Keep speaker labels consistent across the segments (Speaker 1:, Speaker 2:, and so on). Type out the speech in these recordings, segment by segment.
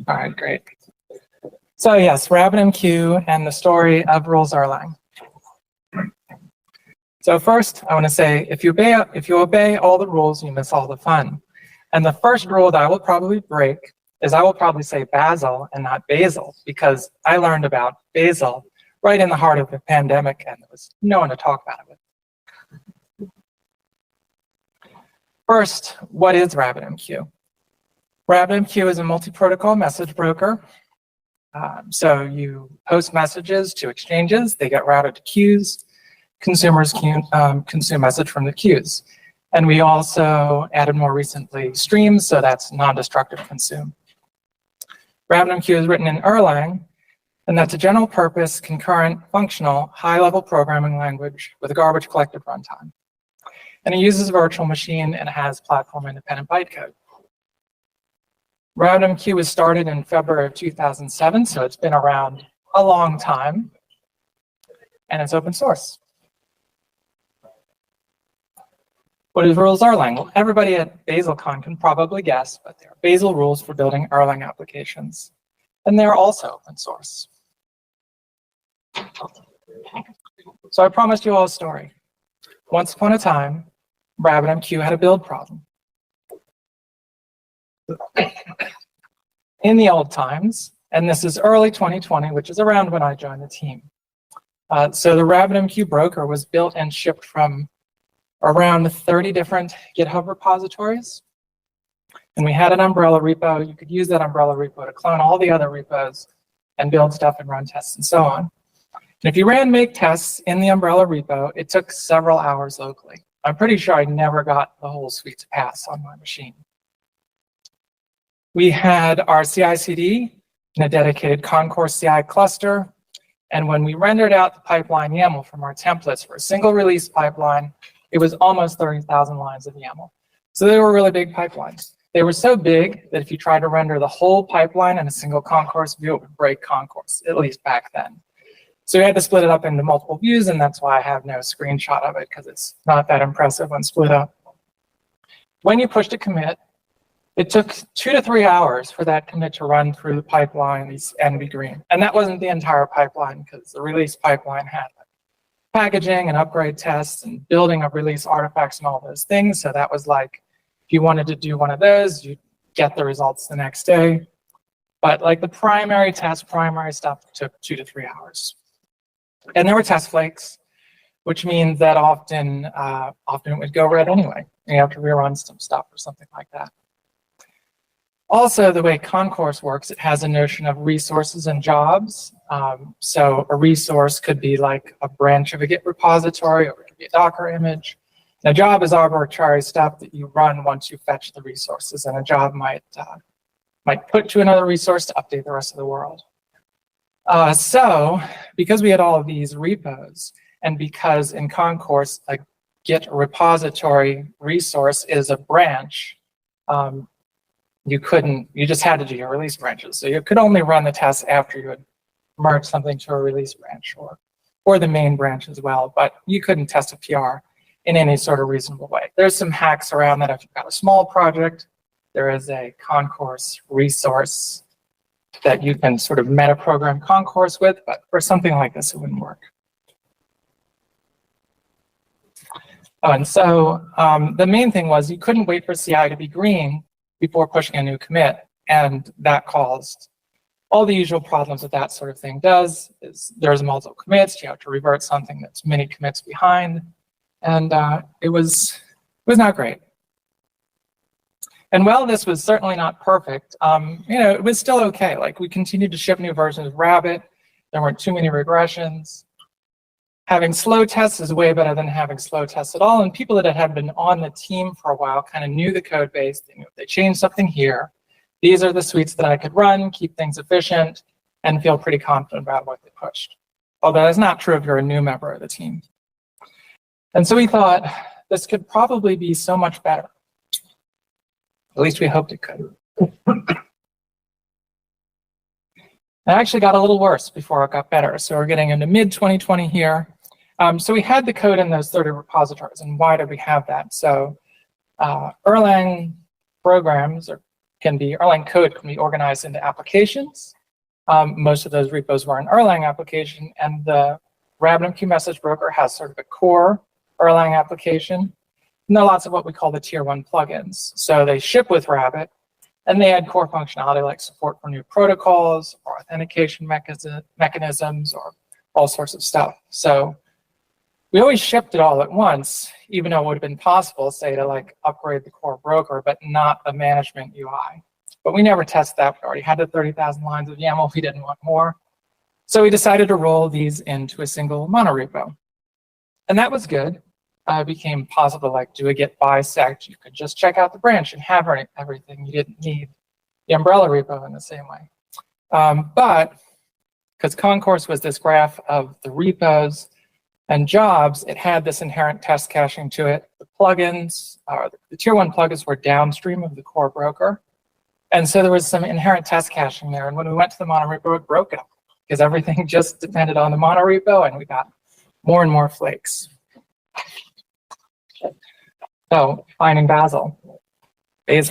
Speaker 1: All right, great. So yes, RabbitMQ and the story of rules Erlang. So first, I want to say, if you obey all the rules, you miss all the fun. And the first rule that I will probably break is I will probably say Bazel and not Bazel, because I learned about Bazel right in the heart of the pandemic, and there was no one to talk about it with. First, what is RabbitMQ? RabbitMQ is a multi-protocol message broker. So you post messages to exchanges, they get routed to queues, consumers consume message from the queues. And we also added more recently streams, so that's non-destructive consume. RabbitMQ is written in Erlang, and that's a general purpose, concurrent, functional, high-level programming language with a garbage collected runtime. And it uses a virtual machine and it has platform-independent bytecode. RabbitMQ was started in February of 2007, so it's been around a long time, and it's open source. What is rules Erlang? Well, everybody at BazelCon can probably guess, but there are Bazel rules for building Erlang applications, and they're also open source. So I promised you all a story. Once upon a time, RabbitMQ had a build problem. In the old times, and this is early 2020, which is around when I joined the team. So the RabbitMQ broker was built and shipped from around 30 different GitHub repositories. And we had an umbrella repo. You could use that umbrella repo to clone all the other repos and build stuff and run tests and so on. And if you ran make tests in the umbrella repo, it took several hours locally. I'm pretty sure I never got the whole suite to pass on my machine. We had our CI/CD in a dedicated Concourse CI cluster. And when we rendered out the pipeline YAML from our templates for a single release pipeline, it was almost 30,000 lines of YAML. So they were really big pipelines. They were so big that if you tried to render the whole pipeline in a single Concourse view, it would break Concourse, at least back then. So we had to split it up into multiple views, and that's why I have no screenshot of it, because it's not that impressive when split up. When you pushed a commit, it took 2 to 3 hours for that commit to run through the pipeline and be green. And that wasn't the entire pipeline, because the release pipeline had packaging and upgrade tests and building of release artifacts and all those things. So that was like, if you wanted to do one of those, you'd get the results the next day. But like the primary test, primary stuff took 2 to 3 hours. And there were test flakes, which means that often it would go red anyway. You have to rerun some stuff or something like that. Also, the way Concourse works, it has a notion of resources and jobs. So a resource could be like a branch of a Git repository, or it could be a Docker image. And a job is arbitrary stuff that you run once you fetch the resources, and a job might put to another resource to update the rest of the world. So because we had all of these repos, and because in Concourse a Git repository resource is a branch, you just had to do your release branches. So you could only run the tests after you had merged something to a release branch or the main branch as well, but you couldn't test a PR in any sort of reasonable way. There's some hacks around that. If you've got a small project, there is a Concourse resource that you can sort of meta-program Concourse with, but for something like this, it wouldn't work. Oh, and so the main thing was you couldn't wait for CI to be green before pushing a new commit, and that caused all the usual problems that sort of thing does. Is there's multiple commits, you have to revert something that's many commits behind, and it was not great. And while this was certainly not perfect, it was still okay. Like, we continued to ship new versions of Rabbit. There weren't too many regressions. Having slow tests is way better than having slow tests at all. And people that had been on the team for a while kind of knew the code base. They knew if they changed something here, these are the suites that I could run, keep things efficient, and feel pretty confident about what they pushed. Although that's not true if you're a new member of the team. And so we thought this could probably be so much better. At least we hoped it could. It actually got a little worse before it got better. So we're getting into mid-2020 here. So we had the code in those 30 repositories. And why did we have that? So Erlang programs or can be, Erlang code can be organized into applications. Most of those repos were an Erlang application, and the RabbitMQ message broker has sort of a core Erlang application. And there are lots of what we call the tier 1 plugins. So they ship with Rabbit, and they add core functionality like support for new protocols or authentication mechanisms or all sorts of stuff. So we always shipped it all at once, even though it would have been possible, say, to like upgrade the core broker, but not the management UI. But we never tested that. We already had the 30,000 lines of YAML. We didn't want more. So we decided to roll these into a single monorepo. And that was good. It became possible to like do a git bisect. You could just check out the branch and have everything. You didn't need the umbrella repo in the same way. But because Concourse was this graph of the repos and jobs, it had this inherent test caching to it. The plugins, the tier 1 plugins were downstream of the core broker. And so there was some inherent test caching there. And when we went to the monorepo, it broke it because everything just depended on the monorepo, and we got more and more flakes. So finding Bazel. 2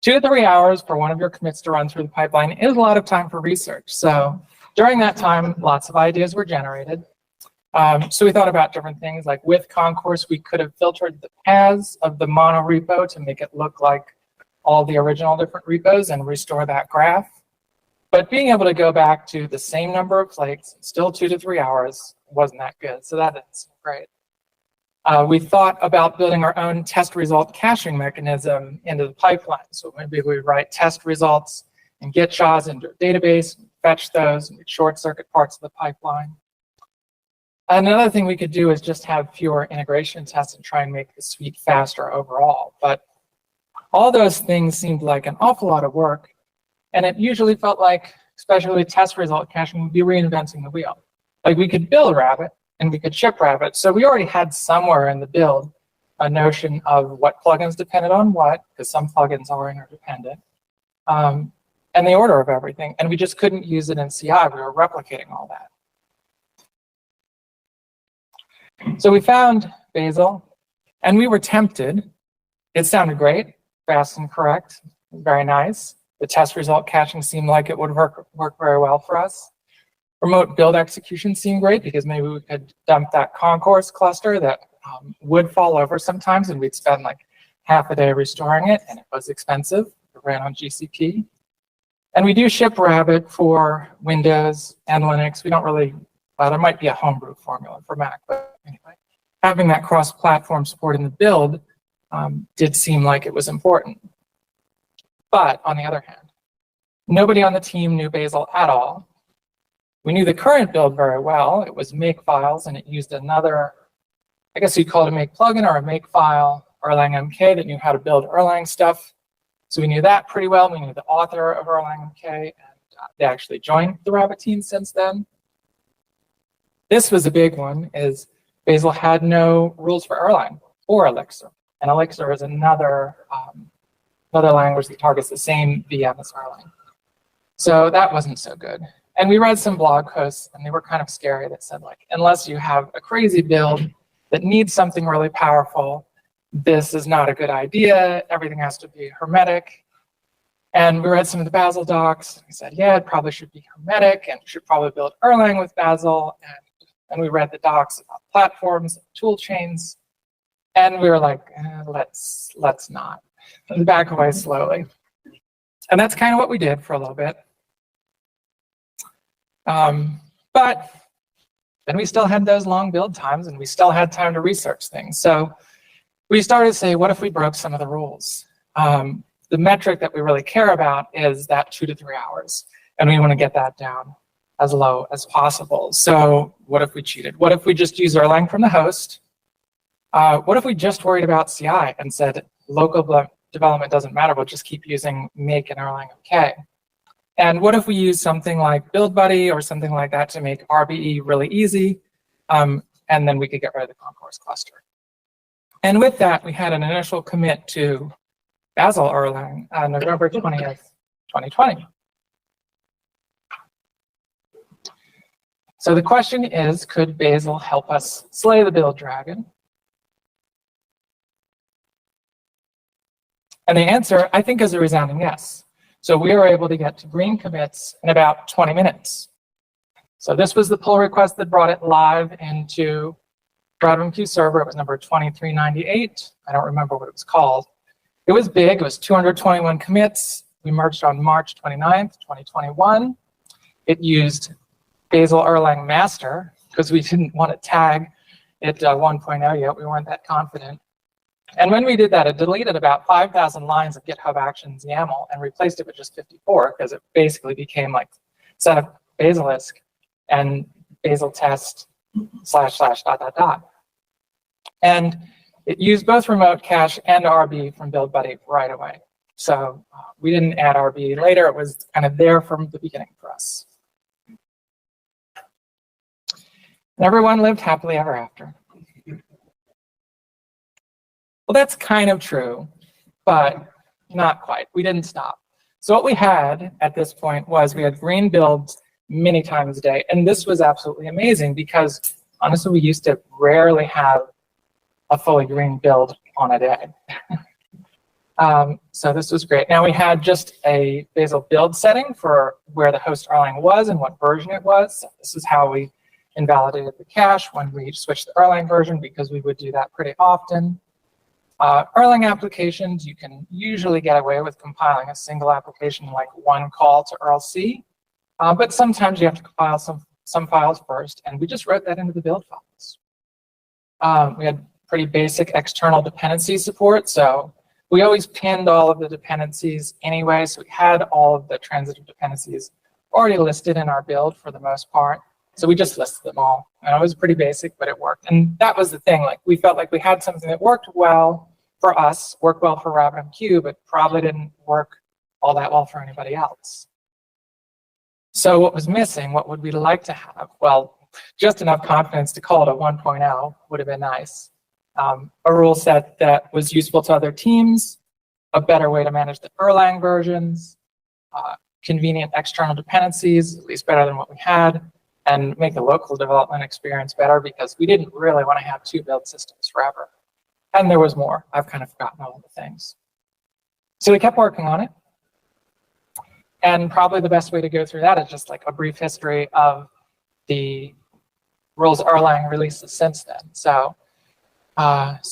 Speaker 1: to 3 hours for one of your commits to run through the pipeline is a lot of time for research. So during that time, lots of ideas were generated. So we thought about different things. Like with Concourse, we could have filtered the paths of the monorepo to make it look like all the original different repos and restore that graph. But being able to go back to the same number of flakes, still 2 to 3 hours, wasn't that good. So that didn't seem great. We thought about building our own test result caching mechanism into the pipeline. So maybe we write test results and git SHAs into a database, fetch those, and short circuit parts of the pipeline. Another thing we could do is just have fewer integration tests and try and make the suite faster overall. But all those things seemed like an awful lot of work. And it usually felt like, especially with test result caching, we'd be reinventing the wheel. Like we could build Rabbit and we could ship Rabbit. So we already had somewhere in the build a notion of what plugins depended on what, because some plugins are interdependent, and the order of everything. And we just couldn't use it in CI. We were replicating all that. So we found Bazel, and we were tempted. It sounded great, fast and correct, very nice. The test result caching seemed like it would work very well for us. Remote build execution seemed great because maybe we could dump that Concourse cluster that would fall over sometimes, and we'd spend like half a day restoring it, and it was expensive. It ran on GCP. And we do ship Rabbit for Windows and Linux. We don't really, well, there might be a homebrew formula for Mac, but anyway, having that cross-platform support in the build did seem like it was important. But on the other hand, nobody on the team knew Bazel at all. We knew the current build very well. It was makefiles, and it used another, I guess you'd call it a make plugin or a makefile, Erlang MK, that knew how to build Erlang stuff. So we knew that pretty well. We knew the author of Erlang MK, and they actually joined the Rabbit team since then. This was a big one, is Bazel had no rules for Erlang or Elixir. And Elixir is another language that targets the same VM as Erlang. So that wasn't so good. And we read some blog posts, and they were kind of scary that said, like, unless you have a crazy build that needs something really powerful, this is not a good idea. Everything has to be hermetic. And we read some of the Bazel docs. We said, yeah, it probably should be hermetic, and we should probably build Erlang with Bazel. And we read the docs about platforms and tool chains. And we were like, let's not. And back away slowly. And that's kind of what we did for a little bit. But then we still had those long build times, and we still had time to research things. So we started to say, what if we broke some of the rules? The metric that we really care about is that 2 to 3 hours, and we want to get that down as low as possible. So what if we cheated? What if we just used Erlang from the host? What if we just worried about CI and said local development doesn't matter, we'll just keep using make and Erlang MK? And what if we use something like BuildBuddy or something like that to make RBE really easy, and then we could get rid of the Concourse cluster? And with that, we had an initial commit to Bazel Erlang on November 20th, 2020. So the question is, could Bazel help us slay the build dragon? And the answer, I think, is a resounding yes. So we were able to get to green commits in about 20 minutes. So this was the pull request that brought it live into RabbitMQ server. It was number 2398. I don't remember what it was called. It was big. It was 221 commits. We merged on March 29th, 2021. It used Bazel Erlang master because we didn't want to tag it 1.0 yet. We weren't that confident. And when we did that, it deleted about 5,000 lines of GitHub Actions YAML and replaced it with just 54 because it basically became like set up Basilisk and Bazel test // ... And it used both remote cache and RB from BuildBuddy right away. So we didn't add RB later. It was kind of there from the beginning for us. And everyone lived happily ever after. Well, that's kind of true, but not quite. We didn't stop. So what we had at this point was we had green builds many times a day. And this was absolutely amazing because honestly, we used to rarely have a fully green build on a day. So this was great. Now we had just a Bazel build setting for where the host Erlang was and what version it was. So this is how we invalidated the cache when we switched the Erlang version because we would do that pretty often. Erlang applications, you can usually get away with compiling a single application like one call to ErlC. But sometimes you have to compile some files first, and we just wrote that into the build files. We had pretty basic external dependency support, so we always pinned all of the dependencies anyway, so we had all of the transitive dependencies already listed in our build for the most part. So we just listed them all. And it was pretty basic, but it worked. And that was the thing, like we felt like we had something that worked well for us, worked well for RabbitMQ, but probably didn't work all that well for anybody else. So what was missing? What would we like to have? Well, just enough confidence to call it a 1.0 would have been nice. A rule set that was useful to other teams, a better way to manage the Erlang versions, convenient external dependencies, at least better than what we had, and make the local development experience better because we didn't really want to have two build systems forever. And there was more. I've kind of forgotten all of the things. So we kept working on it. And probably the best way to go through that is just like a brief history of the rules Erlang releases since then. So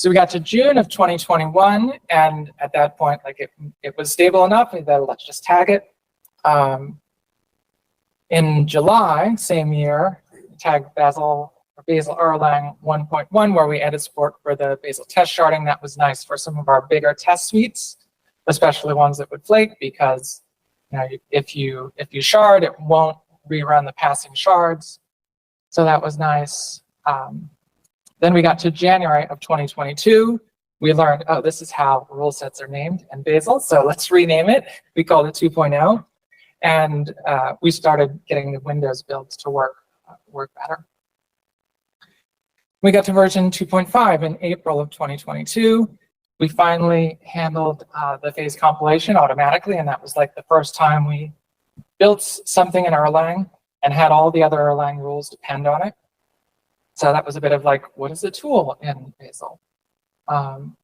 Speaker 1: we got to June of 2021, and at that point, like it was stable enough that let's just tag it. In July, same year, we tagged Bazel Erlang 1.1, where we added support for the Bazel test sharding. That was nice for some of our bigger test suites, especially ones that would flake, because if you shard, it won't rerun the passing shards. So that was nice. Then we got to January of 2022. We learned, oh, this is how rule sets are named in Bazel, so let's rename it. We called it 2.0. And we started getting the Windows builds to work better. We got to version 2.5 in April of 2022. We finally handled the phase compilation automatically, and that was like the first time we built something in Erlang and had all the other Erlang rules depend on it. So that was a bit of like, what is a tool in Bazel?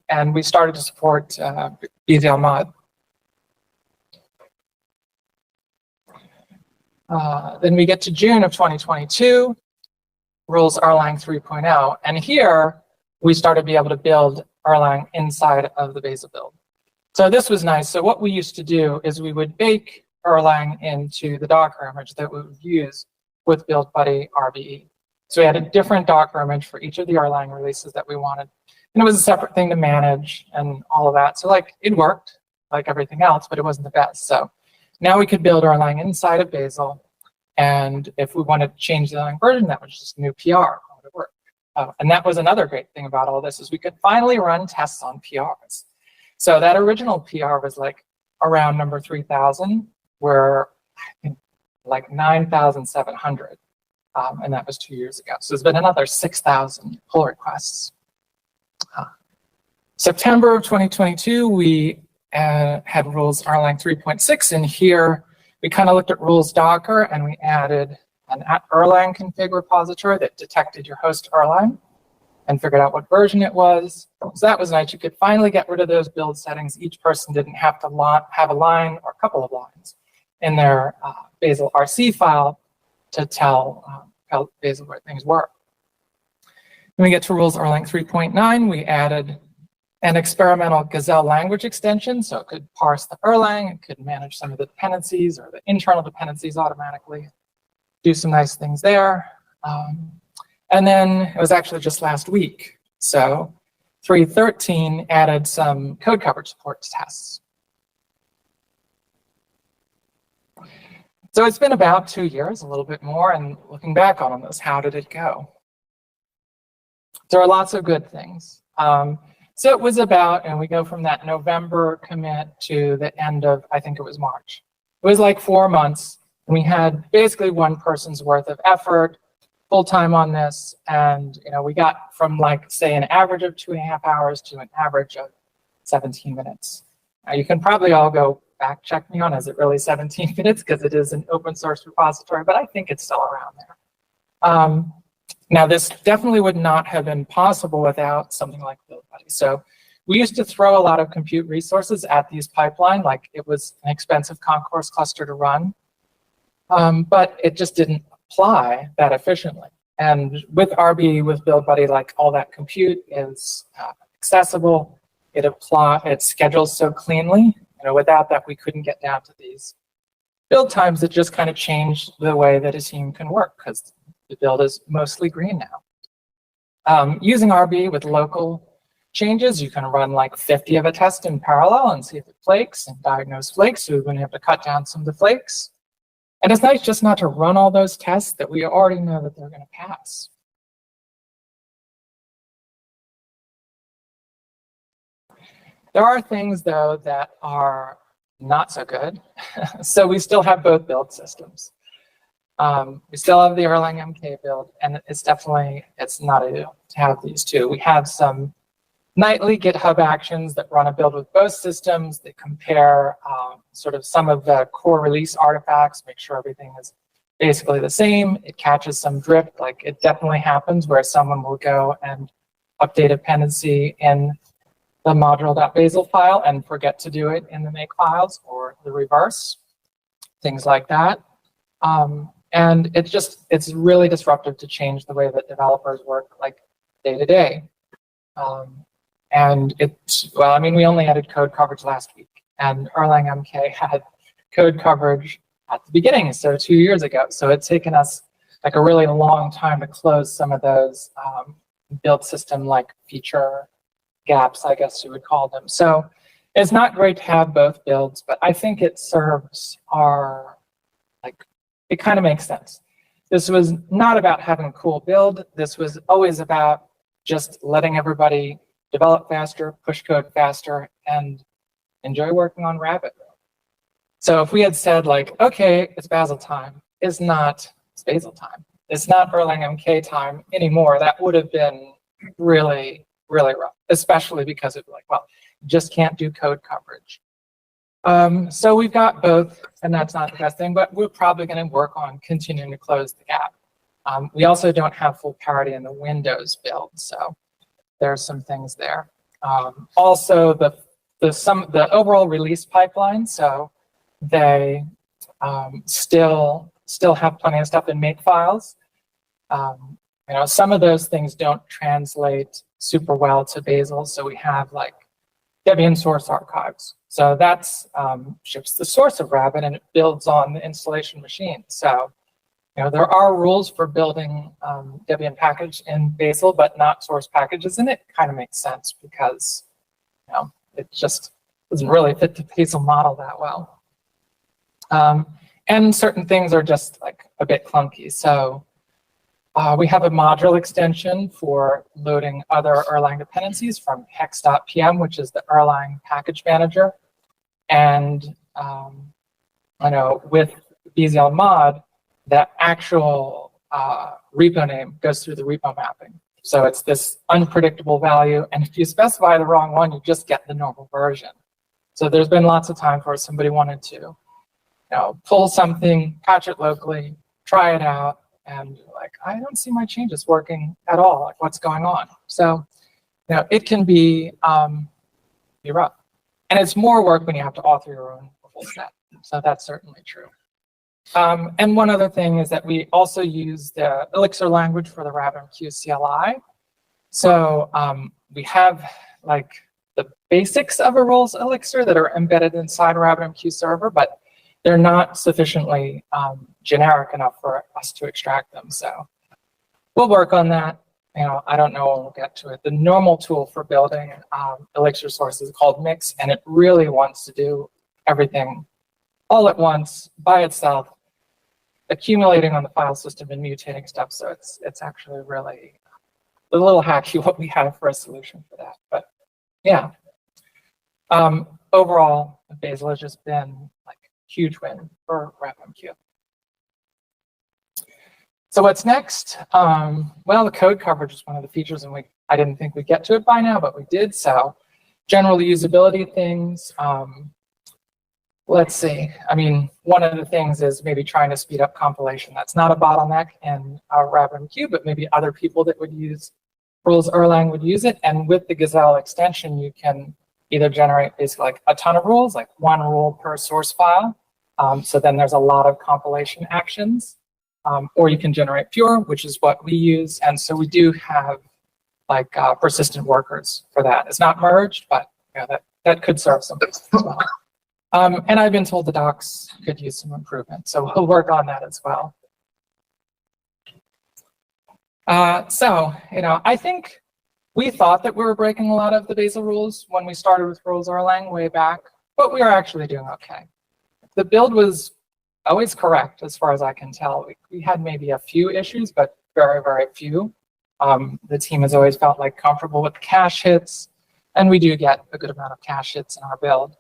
Speaker 1: And we started to support Bazel mod. Then we get to June of 2022, rules Erlang 3.0. And here, we started to be able to build Erlang inside of the Bazel build. So this was nice. So what we used to do is we would bake Erlang into the Docker image that we would use with BuildBuddy RBE. So we had a different Docker image for each of the Erlang releases that we wanted. And it was a separate thing to manage and all of that. So like it worked like everything else, but it wasn't the best. So now we could build Erlang inside of Bazel. And if we wanted to change the Erlang version, that was just a new PR. How would it work? And that was another great thing about all this is we could finally run tests on PRs. So that original PR was like around number 3,000, where I think like 9,700. And that was 2 years ago. So there's been another 6,000 pull requests. September of 2022, we had rules Erlang 3.6. And here, we kind of looked at rules Docker, and we added an @Erlang config repository that detected your host Erlang. and figured out what version it was. So that was nice. You could finally get rid of those build settings. Each person didn't have to have a line or a couple of lines in their Bazel RC file to tell Bazel where things were. When we get to rules Erlang 3.9, we added an experimental Gazelle language extension, so it could parse the Erlang, it could manage some of the dependencies or the internal dependencies automatically, do some nice things there. And then it was actually just last week, so 3.13 added some code coverage support tests. So it's been about 2 years, a little bit more, and looking back on this, how did it go? There are lots of good things. So it was about, and we go from that November commit to the end of, I think it was March. It was like 4 months, and we had basically one person's worth of effort, full time on this, and we got from like, say, an average of 2.5 hours to an average of 17 minutes. Now you can probably all go back check me on, is it really 17 minutes? Because it is an open source repository, but I think it's still around there. Now, this definitely would not have been possible without something like BuildBuddy. So we used to throw a lot of compute resources at these pipeline, like it was an expensive concourse cluster to run, but it just didn't apply that efficiently. And with RB, with BuildBuddy, like all that compute is accessible. It schedules so cleanly. Without that, we couldn't get down to these build times. That just kind of changed the way that a team can work, because the build is mostly green now. Using RB with local changes, you can run like 50 of a test in parallel and see if it flakes and diagnose flakes. So we're going to have to cut down some of the flakes. And it's nice just not to run all those tests that we already know that they're going to pass. There are things, though, that are not so good. So we still have both build systems. We still have the Erlang MK build, and it's not ideal to have these two. We have some nightly GitHub actions that run a build with both systems that compare sort of some of the core release artifacts, make sure everything is basically the same. It catches some drift, like it definitely happens where someone will go and update a dependency in the module.bazel file and forget to do it in the make files, or the reverse, things like that. And it's really disruptive to change the way that developers work, like day to day. And we only added code coverage last week, and Erlang MK had code coverage at the beginning, so 2 years ago. So it's taken us like a really long time to close some of those build system like feature gaps, I guess you would call them. So it's not great to have both builds, but I think it serves it kind of makes sense. This was not about having a cool build. This was always about just letting everybody develop faster, push code faster, and enjoy working on Rabbit. So if we had said like, okay, it's Bazel time, it's Bazel time. It's not Erlang MK time anymore. That would have been really, really rough, especially because it just can't do code coverage. So we've got both, and that's not the best thing, but we're probably going to work on continuing to close the gap. We also don't have full parity in the Windows build, so there's some things there. Also, the overall release pipeline, so they still have plenty of stuff in make files. Some of those things don't translate super well to Bazel, so we have like Debian source archives. So that's ships the source of Rabbit, and it builds on the installation machine. So there are rules for building Debian package in Bazel, but not source packages, and it kind of makes sense because it just doesn't really fit the Bazel model that well. And certain things are just like a bit clunky. So we have a module extension for loading other Erlang dependencies from hex.pm, which is the Erlang package manager. And with Bazel mod, the actual repo name goes through the repo mapping. So it's this unpredictable value. And if you specify the wrong one, you just get the normal version. So there's been lots of times where somebody wanted to pull something, patch it locally, try it out, and like, I don't see my changes working at all. Like, what's going on? So, it can be rough, and it's more work when you have to author your own full set. So that's certainly true. And one other thing is that we also use the Elixir language for the RabbitMQ CLI. So we have like the basics of a rules Elixir that are embedded inside RabbitMQ server, but they're not sufficiently generic enough for us to extract them. So we'll work on that. I don't know when we'll get to it. The normal tool for building Elixir sources is called Mix, and it really wants to do everything all at once by itself, accumulating on the file system and mutating stuff. So it's actually really a little hacky what we have for a solution for that. But yeah, overall, Bazel has just been like a huge win for RabbitMQ. So what's next? Well, the code coverage is one of the features, and I didn't think we'd get to it by now, but we did. So general usability things. Let's see. I mean, one of the things is maybe trying to speed up compilation. That's not a bottleneck in RabbitMQ, but maybe other people that would use rules Erlang would use it. And with the Gazelle extension, you can either generate basically like a ton of rules, like one rule per source file. So then there's a lot of compilation actions. Or you can generate fewer, which is what we use. And so we do have like persistent workers for that. It's not merged, but that could serve some purpose as well. And I've been told the docs could use some improvement, so we'll work on that as well. So, I think we thought that we were breaking a lot of the Bazel rules when we started with rules Erlang way back, but we are actually doing okay. The build was always correct as far as I can tell. We had maybe a few issues, but very, very few. The team has always felt like comfortable with the cache hits, and we do get a good amount of cache hits in our build.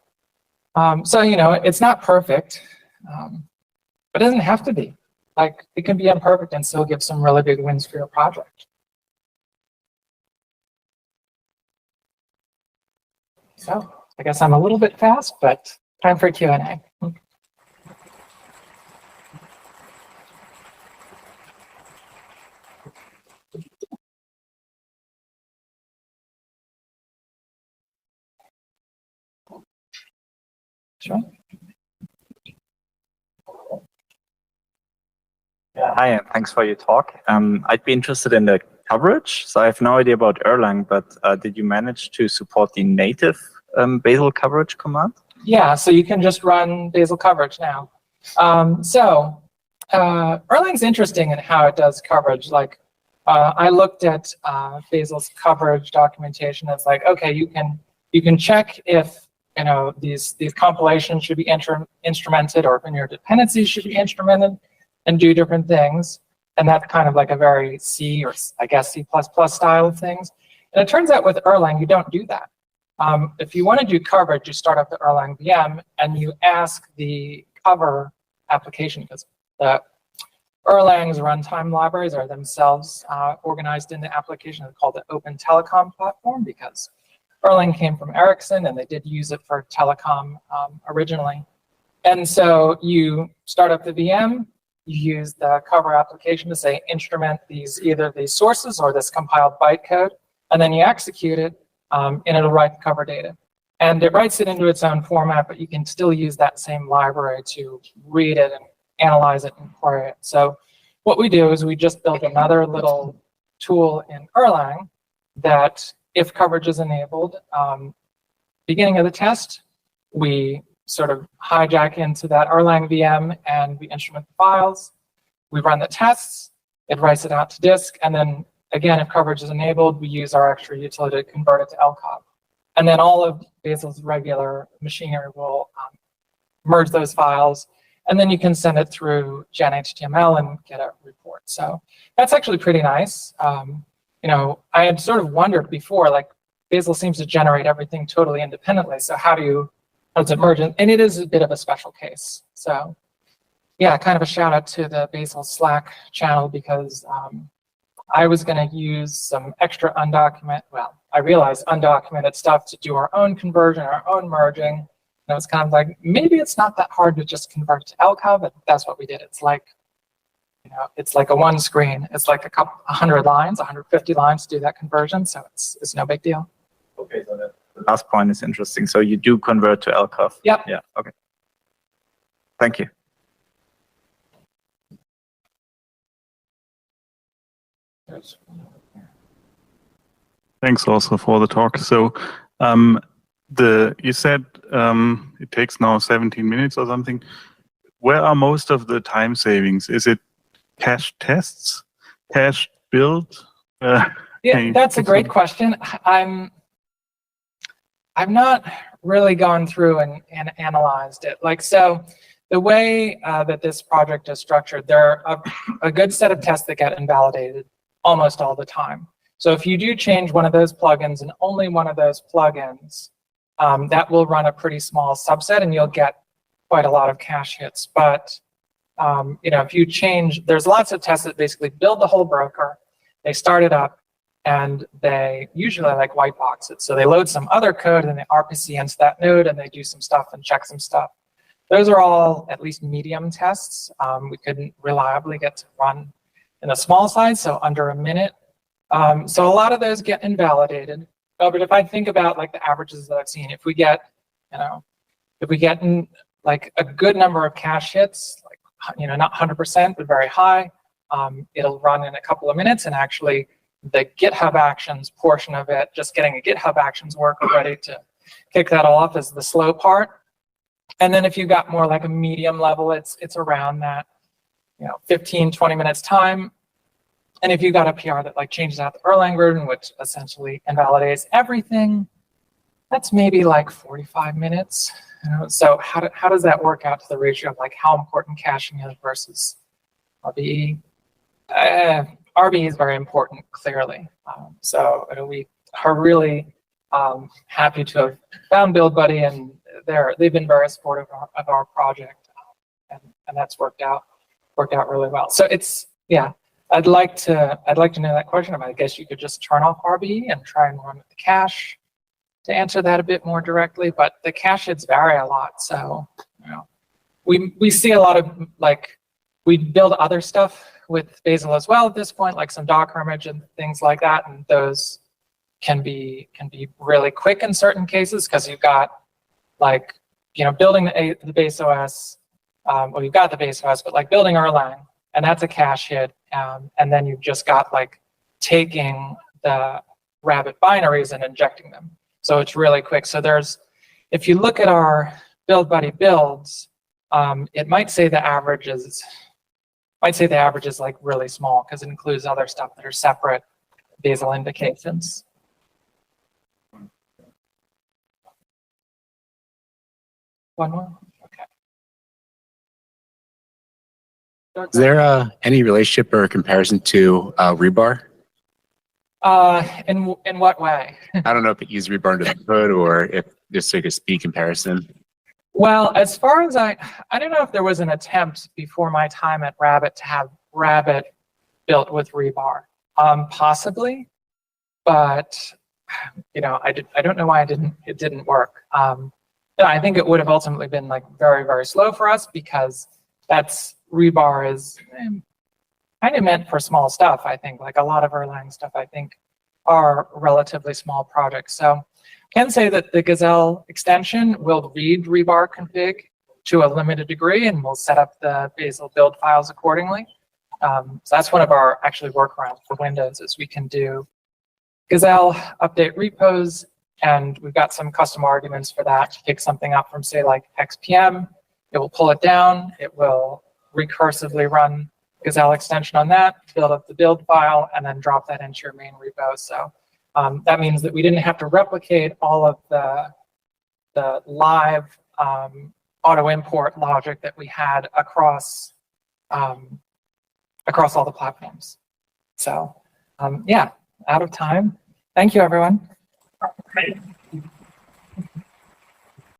Speaker 1: So, it's not perfect, but it doesn't have to be. Like, it can be imperfect and still give some really big wins for your project. So, I guess I'm a little bit fast, but time for Q&A. Sure.
Speaker 2: Yeah, hi, and thanks for your talk. I'd be interested in the coverage. So I have no idea about Erlang, but did you manage to support the native Bazel coverage command?
Speaker 1: Yeah, so you can just run Bazel coverage now. Erlang's interesting in how it does coverage. Like, I looked at Bazel's coverage documentation. It's like, okay, you can check if these compilations should be instrumented, or if your dependencies should be instrumented and do different things. And that's kind of like a very C, or I guess C++ style of things. And it turns out with Erlang, you don't do that. If you want to do coverage, you start up the Erlang VM and you ask the cover application, because the Erlang's runtime libraries are themselves organized in the application. It's called the Open Telecom Platform, because Erlang came from Ericsson, and they did use it for telecom originally. And so you start up the VM, you use the cover application to say instrument either these sources or this compiled bytecode, and then you execute it, and it'll write the cover data. And it writes it into its own format, but you can still use that same library to read it and analyze it and query it. So what we do is we just built another little tool in Erlang that, if coverage is enabled, beginning of the test, we sort of hijack into that Erlang VM and we instrument the files. We run the tests, it writes it out to disk, and then again, if coverage is enabled, we use our extra utility to convert it to LCOB. And then all of Bazel's regular machinery will merge those files, and then you can send it through GenHTML and get a report. So that's actually pretty nice. I had sort of wondered before, like, Bazel seems to generate everything totally independently. So how does it merge? And it is a bit of a special case. So yeah, kind of a shout out to the Bazel Slack channel, because I was going to use some extra I realized undocumented stuff to do our own conversion, our own merging. And it was kind of like, maybe it's not that hard to just convert to LCOB, but that's what we did. It's like, it's like a one screen. It's like 100 lines, 150 lines to do that conversion. So it's no big deal.
Speaker 2: Okay, so that the last point is interesting. So you do convert to LCOF?
Speaker 1: Yep.
Speaker 2: Yeah, okay. Thank you.
Speaker 3: Thanks also for the talk. So you said it takes now 17 minutes or something. Where are most of the time savings? Is it cache tests, cache build?
Speaker 1: Yeah, that's a great question. I've not really gone through and analyzed it. So the way that this project is structured, there are a good set of tests that get invalidated almost all the time. So if you do change one of those plugins and only one of those plugins, that will run a pretty small subset and you'll get quite a lot of cache hits. But if you change, there's lots of tests that basically build the whole broker, they start it up, and they usually white box it. So they load some other code and they RPC into that node and they do some stuff and check some stuff. Those are all at least medium tests. We couldn't reliably get to run in a small size, so under a minute. So a lot of those get invalidated. But if I think about the averages that I've seen, if we get a good number of cache hits, not 100%, but very high, it'll run in a couple of minutes. And actually, the GitHub Actions portion of it, just getting a GitHub Actions worker ready to kick that off is the slow part. And then if you got more like a medium level, it's around that 15, 20 minutes time. And if you got a PR that changes out the Erlang version, which essentially invalidates everything, that's maybe 45 minutes. So how does that work out to the ratio of how important caching is versus RBE? RBE is very important, clearly. So we are really happy to have found BuildBuddy, and they've been very supportive of our project, and that's worked out really well. So I'd like to know that question. I guess you could just turn off RBE and try and run with the cache to answer that a bit more directly, but the cache hits vary a lot. So we see a lot of we build other stuff with Bazel as well at this point, like some Docker image and things like that, and those can be really quick in certain cases because you've got building the base OS. Well, you've got the base OS, but building Erlang, and that's a cache hit, and then you've just got taking the Rabbit binaries and injecting them. So it's really quick. So if you look at our BuildBuddy builds, it might say the average is really small because it includes other stuff that are separate Bazel indications. One more? Okay.
Speaker 4: Is there any relationship or comparison to rebar?
Speaker 1: In what way?
Speaker 4: I don't know if it uses rebar under the hood or if just like a speed comparison.
Speaker 1: Well, as far as I don't know if there was an attempt before my time at Rabbit to have Rabbit built with rebar. Possibly, but I don't know why it didn't work. I think it would have ultimately been very, very slow for us because rebar is kind of meant for small stuff. I think a lot of Erlang stuff I think are relatively small projects. So I can say that the Gazelle extension will read rebar config to a limited degree, and we'll set up the Bazel build files accordingly. So that's one of our actually workarounds for Windows is we can do Gazelle update repos, and we've got some custom arguments for that to pick something up from say XPM. It will pull it down. It will recursively run Gazelle extension on that, build up the build file, and then drop that into your main repo. So that means that we didn't have to replicate all of the live auto import logic that we had across all the platforms. So yeah, out of time. Thank you, everyone.